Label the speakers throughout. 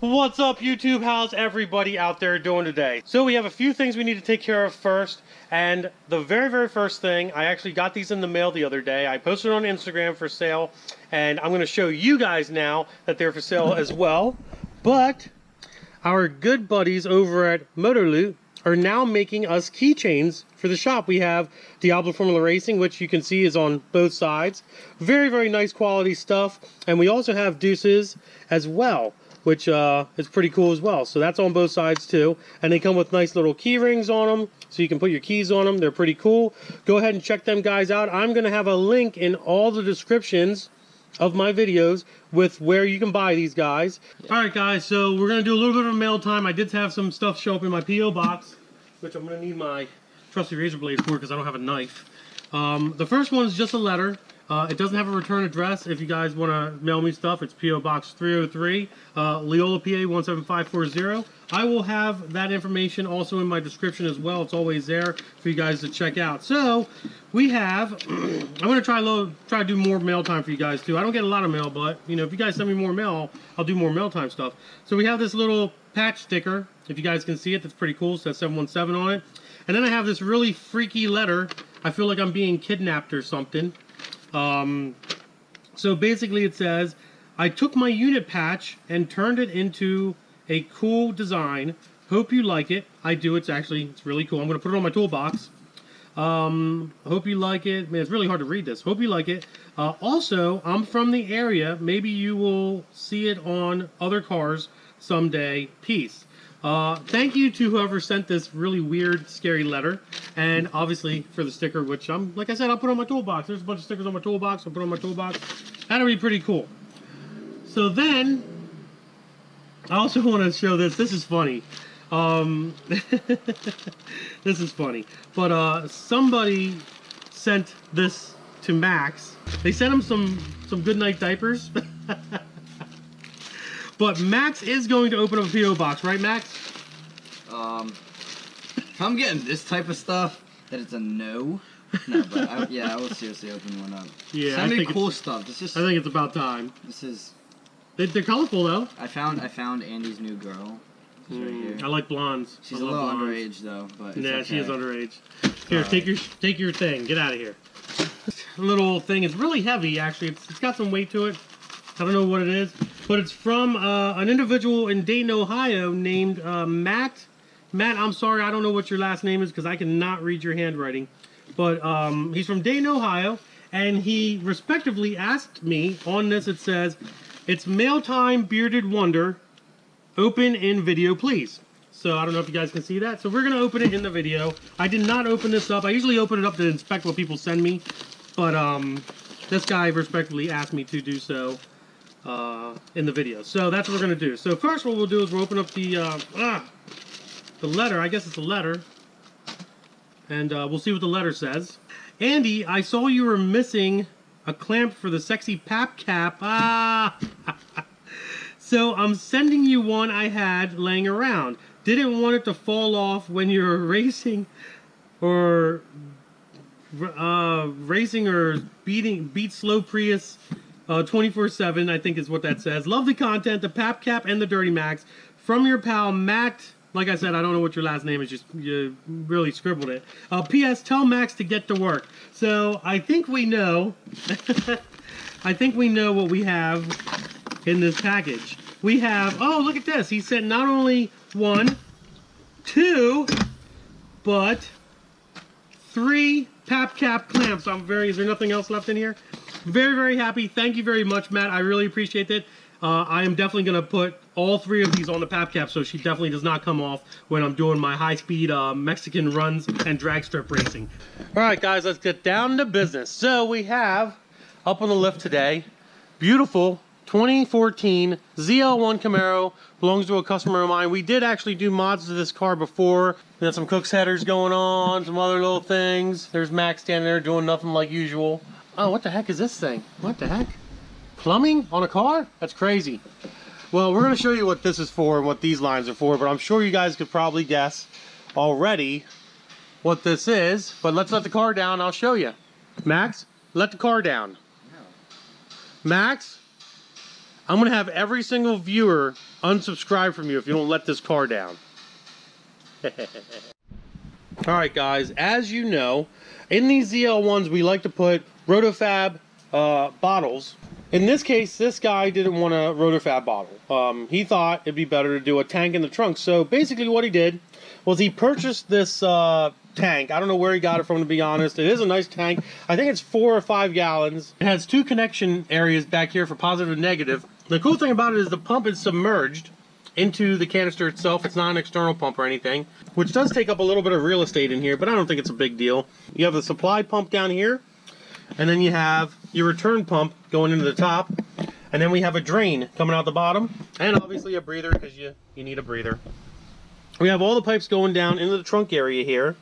Speaker 1: What's up, YouTube? How's everybody out there doing today? So we have a few things we need to take care of first, and the very first thing, I actually got these in the mail the other day. I posted on Instagram for sale, and I'm going to show you guys now that they're for sale as well. But our good buddies over at Motorloot are now making us keychains for the shop. We have Diablo Formula Racing, which you can see is on both sides. Very nice quality stuff. And we also have Deuces as well, which is pretty cool as well. So that's on both sides too. And they come with nice little key rings on them, so you can put your keys on them. They're pretty cool. Go ahead and check them guys out. I'm going to have a link in all the descriptions of my videos with where you can buy these guys. Yeah. Alright guys, so we're going to do a little bit of mail time. I did have some stuff show up in my P.O. box, which I'm going to need my trusty razor blade for because I don't have a knife. The first one is just a letter. It doesn't have a return address. If you guys want to mail me stuff, it's P.O. Box 303, Leola, PA 17540. I will have that information also in my description as well. It's always there for you guys to check out. So we have, I'm going to try to do more mail time for you guys too. I don't get a lot of mail, but you know, if you guys send me more mail, I'll do more mail time stuff. So we have this little patch sticker. If you guys can see it, that's pretty cool. It says 717 on it. And then I have this really freaky letter. I feel like I'm being kidnapped or something. So basically it says, I took my unit patch and turned it into a cool design. Hope you like it. I do. It's really cool. I'm going to put it on my toolbox. Hope you like it. Man, it's really hard to read this. Hope you like it. Also, I'm from the area. Maybe you will see it on other cars someday. Peace. Thank you to whoever sent this really weird, scary letter, and obviously for the sticker, which like I said, I'll put on my toolbox. There's a bunch of stickers on my toolbox. I'll put on my toolbox. That'll be pretty cool. So then, I also want to show this. This is funny. This is funny. But somebody sent this to Max. They sent him some good night diapers. But Max is going to open up a P.O. box, right, Max?
Speaker 2: If I'm getting this type of stuff, then it's a no. No, but I will seriously open one up.
Speaker 1: Yeah,
Speaker 2: send me cool stuff. I
Speaker 1: think it's about time.
Speaker 2: This is.
Speaker 1: They're colorful though.
Speaker 2: I found Andy's new girl. She's right here.
Speaker 1: I like blondes.
Speaker 2: She's a little underage though, but it's okay.
Speaker 1: She is underage. Here, take your thing. Get out of here. Little thing is really heavy. Actually, it's got some weight to it. I don't know what it is, but it's from an individual in Dayton, Ohio named Matt. Matt, I'm sorry, I don't know what your last name is because I cannot read your handwriting. But he's from Dayton, Ohio, and he respectively asked me on this. It says, "It's mail time, bearded wonder. Open in video, please." So I don't know if you guys can see that. So we're gonna open it in the video. I did not open this up. I usually open it up to inspect what people send me, but this guy respectively asked me to do so in the video. So that's what we're gonna do. So first what we'll do is we'll open up the letter. I guess it's a letter. And we'll see what the letter says. Andy, I saw you were missing a clamp for the sexy pap cap. So I'm sending you one I had laying around. Didn't want it to fall off when you're racing or beat slow Prius 24/7, I think is what that says. Love the content, the pap cap, and the Dirty Max. From your pal, Matt. Like I said, I don't know what your last name is. Just you really scribbled it. P.S. Tell Max to get to work. So I think we know. I think we know what we have in this package. We have. Oh, look at this. He sent not only 1, 2, but 3 pap cap clamps. Is there nothing else left in here? Very happy. Thank you very much, Matt. I really appreciate it. I am definitely going to put all 3 of these on the pap cap so she definitely does not come off when I'm doing my high-speed Mexican runs and drag strip racing. Alright guys, let's get down to business. So we have, up on the lift today, beautiful 2014 ZL1 Camaro. Belongs to a customer of mine. We did actually do mods to this car before. We had some Cook's headers going on, some other little things. There's Max standing there doing nothing like usual. Oh, what the heck is this thing? What the heck? Plumbing on a car? That's crazy. Well, we're going to show you what this is for and what these lines are for, but I'm sure you guys could probably guess already what this is. But let's let the car down. I'll show you. Max, let the car down. No. Max, I'm gonna have every single viewer unsubscribe from you if you don't let this car down. Alright guys, as you know, in these ZL1s we like to put rotofab bottles. In this case, this guy didn't want a rotofab bottle. He thought it'd be better to do a tank in the trunk. So basically what he did was he purchased this tank. I don't know where he got it from, to be honest. It is a nice tank. I think it's 4 or 5 gallons. It has 2 connection areas back here for positive and negative. The cool thing about it is the pump is submerged into the canister itself. It's not an external pump or anything, which does take up a little bit of real estate in here, but I don't think it's a big deal. You have the supply pump down here, and then you have your return pump going into the top, and then we have a drain coming out the bottom, and obviously a breather, because you need a breather. We have all the pipes going down into the trunk area here,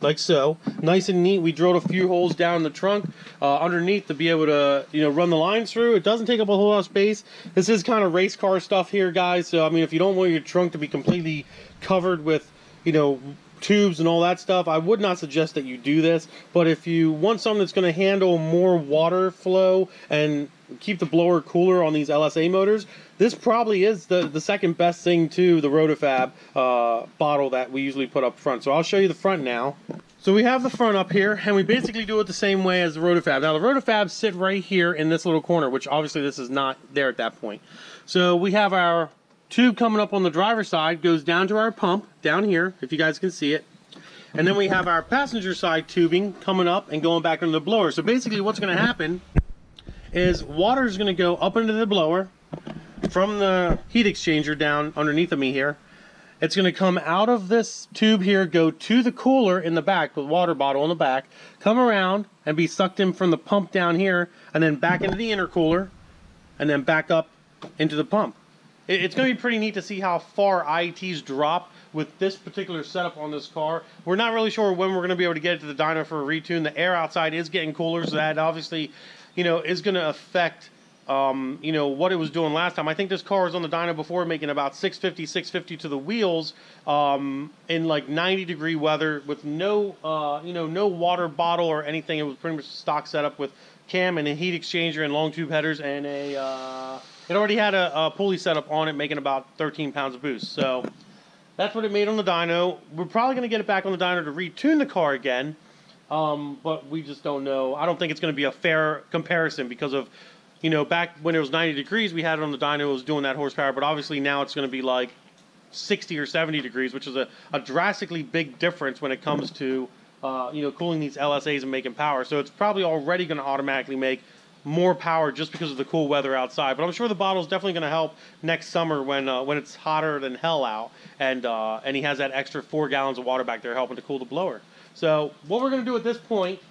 Speaker 1: like so. Nice and neat. We drilled a few holes down in the trunk underneath to be able to, you know, run the lines through. It doesn't take up a whole lot of space. This is kind of race car stuff here, guys. So I mean, if you don't want your trunk to be completely covered with, you know, tubes and all that stuff, I would not suggest that you do this. But if you want something that's going to handle more water flow and keep the blower cooler on these LSA motors, this probably is the second best thing to the rotofab bottle that we usually put up front. So I'll show you the front now. So we have the front up here, and we basically do it the same way as the rotofab. Now the rotofabs sit right here in this little corner, which obviously this is not there at that point. So we have our tube coming up on the driver's side, goes down to our pump down here, if you guys can see it. And then we have our passenger side tubing coming up and going back into the blower. So basically what's going to happen is water is going to go up into the blower from the heat exchanger down underneath of me here. It's going to come out of this tube here, go to the cooler in the back, the water bottle in the back, come around and be sucked in from the pump down here, and then back into the intercooler, and then back up into the pump. It's going to be pretty neat to see how far IETs drop with this particular setup on this car. We're not really sure when we're going to be able to get it to the dyno for a retune. The air outside is getting cooler, so that obviously, you know, is going to affect, you know, what it was doing last time. I think this car was on the dyno before making about 650 to the wheels in like 90-degree weather with no, you know, no water bottle or anything. It was pretty much a stock setup with cam and a heat exchanger and long tube headers and a, it already had a pulley setup on it making about 13 pounds of boost. So that's what it made on the dyno. We're probably going to get it back on the dyno to retune the car again, but we just don't know. I don't think it's going to be a fair comparison because of, you know, back when it was 90 degrees, we had it on the dyno, it was doing that horsepower, but obviously now it's going to be like 60 or 70 degrees, which is a drastically big difference when it comes to, you know, cooling these LSAs and making power. So it's probably already going to automatically make more power just because of the cool weather outside. But I'm sure the bottle's definitely going to help next summer when it's hotter than hell out, and he has that extra 4 gallons of water back there helping to cool the blower. So what we're going to do at this point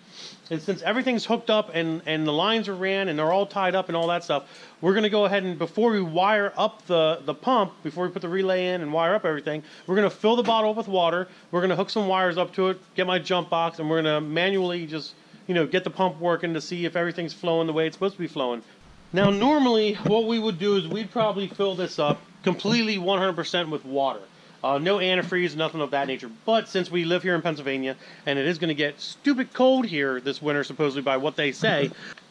Speaker 1: is, since everything's hooked up and the lines are ran and they're all tied up and all that stuff, we're going to go ahead and, before we wire up the pump, before we put the relay in and wire up everything, we're going to fill the bottle up with water. We're going to hook some wires up to it, get my jump box, and we're going to manually just, you know, get the pump working to see if everything's flowing the way it's supposed to be flowing. Now normally what we would do is we'd probably fill this up completely 100% with water. No antifreeze, nothing of that nature. But since we live here in Pennsylvania and it is going to get stupid cold here this winter, supposedly by what they say,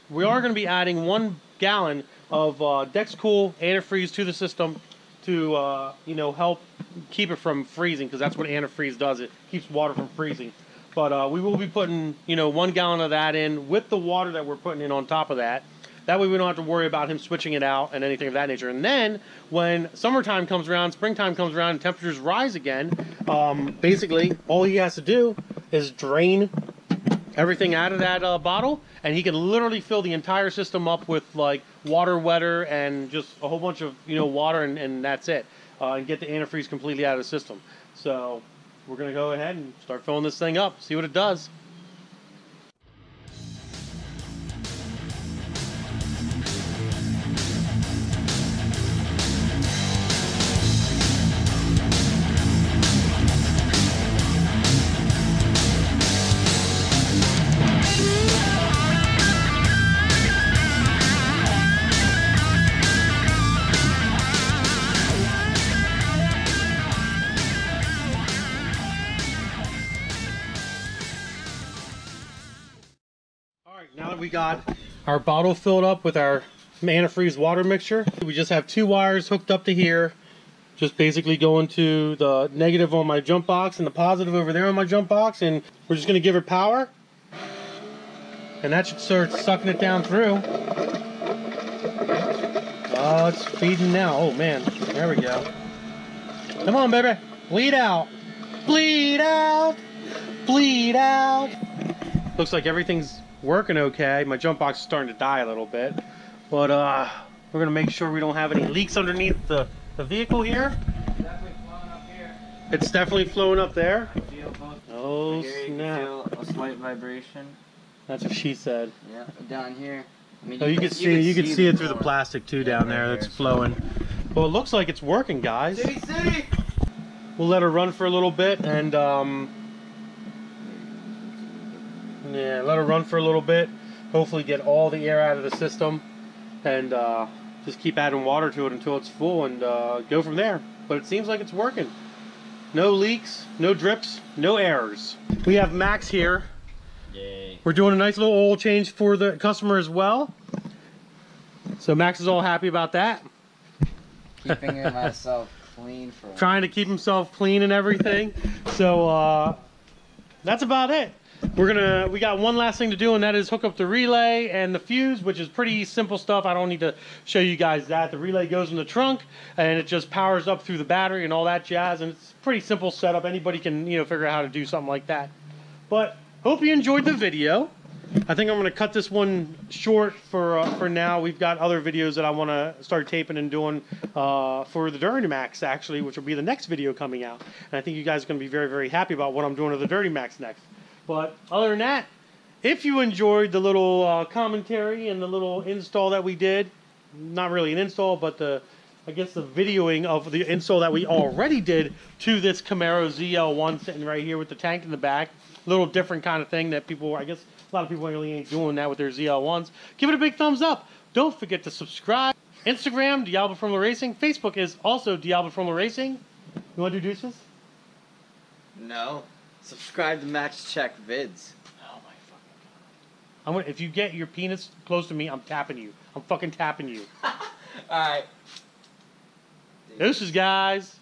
Speaker 1: we are going to be adding 1 gallon of Dexcool antifreeze to the system to you know, help keep it from freezing, because that's what antifreeze does. It keeps water from freezing. But we will be putting, you know, 1 gallon of that in with the water that we're putting in on top of that. That way we don't have to worry about him switching it out and anything of that nature. And then when summertime comes around, springtime comes around, and temperatures rise again, basically all he has to do is drain everything out of that bottle, and he can literally fill the entire system up with like water wetter and just a whole bunch of, you know, water, and that's it, and get the antifreeze completely out of the system. So we're going to go ahead and start filling this thing up, see what it does. Now that we got our bottle filled up with our antifreeze water mixture. We just have 2 wires hooked up to here. Just basically going to the negative on my jump box and the positive over there on my jump box, and we're just going to give it power. And that should start sucking it down through. Oh, it's feeding now. Oh man, there we go. Come on, baby. Bleed out. Bleed out. Bleed out. Looks like everything's working okay. My jump box is starting to die a little bit. But we're going to make sure we don't have any leaks underneath the vehicle here.
Speaker 2: It's definitely flowing up here.
Speaker 1: It's definitely flowing up there.
Speaker 2: Feel both.
Speaker 1: Oh,
Speaker 2: Here you
Speaker 1: snap.
Speaker 2: can feel a slight vibration.
Speaker 1: That's what she said.
Speaker 2: Yeah, down here. I mean,
Speaker 1: Oh, you can see it through the
Speaker 2: floor.
Speaker 1: plastic too down
Speaker 2: Yeah,
Speaker 1: there.
Speaker 2: right
Speaker 1: That's
Speaker 2: there,
Speaker 1: flowing. Well, it looks like it's working, guys.
Speaker 2: City!
Speaker 1: We'll let her run for a little bit and yeah, let her run for a little bit. Hopefully get all the air out of the system and just keep adding water to it until it's full and go from there. But it seems like it's working. No leaks, no drips, no errors. We have Max here.
Speaker 2: Yay.
Speaker 1: We're doing a nice little oil change for the customer as well. So Max is all happy about that.
Speaker 2: Keeping myself clean for
Speaker 1: Trying to keep himself clean and everything. So that's about it. We got one last thing to do, and that is hook up the relay and the fuse, which is pretty simple stuff. I don't need to show you guys that. The relay goes in the trunk and it just powers up through the battery and all that jazz, and it's a pretty simple setup. Anybody can, figure out how to do something like that. But hope you enjoyed the video. I think I'm going to cut this one short for now. We've got other videos that I want to start taping and doing for the Duramax, actually, which will be the next video coming out. And I think you guys are going to be very, very happy about what I'm doing to the Duramax next. But other than that, if you enjoyed the little commentary and the little install that we did, not really an install, but I guess the videoing of the install that we already did to this Camaro ZL1 sitting right here with the tank in the back. A little different kind of thing that people, I guess a lot of people really ain't doing that with their ZL1s. Give it a big thumbs up. Don't forget to subscribe. Instagram, Diablo Formula Racing. Facebook is also Diablo Formula Racing. You want to do deuces?
Speaker 2: No. Subscribe to Max Check Vids.
Speaker 1: Oh my fucking god. If you get your penis close to me, I'm tapping you. I'm fucking tapping you.
Speaker 2: Alright.
Speaker 1: Deuces, guys.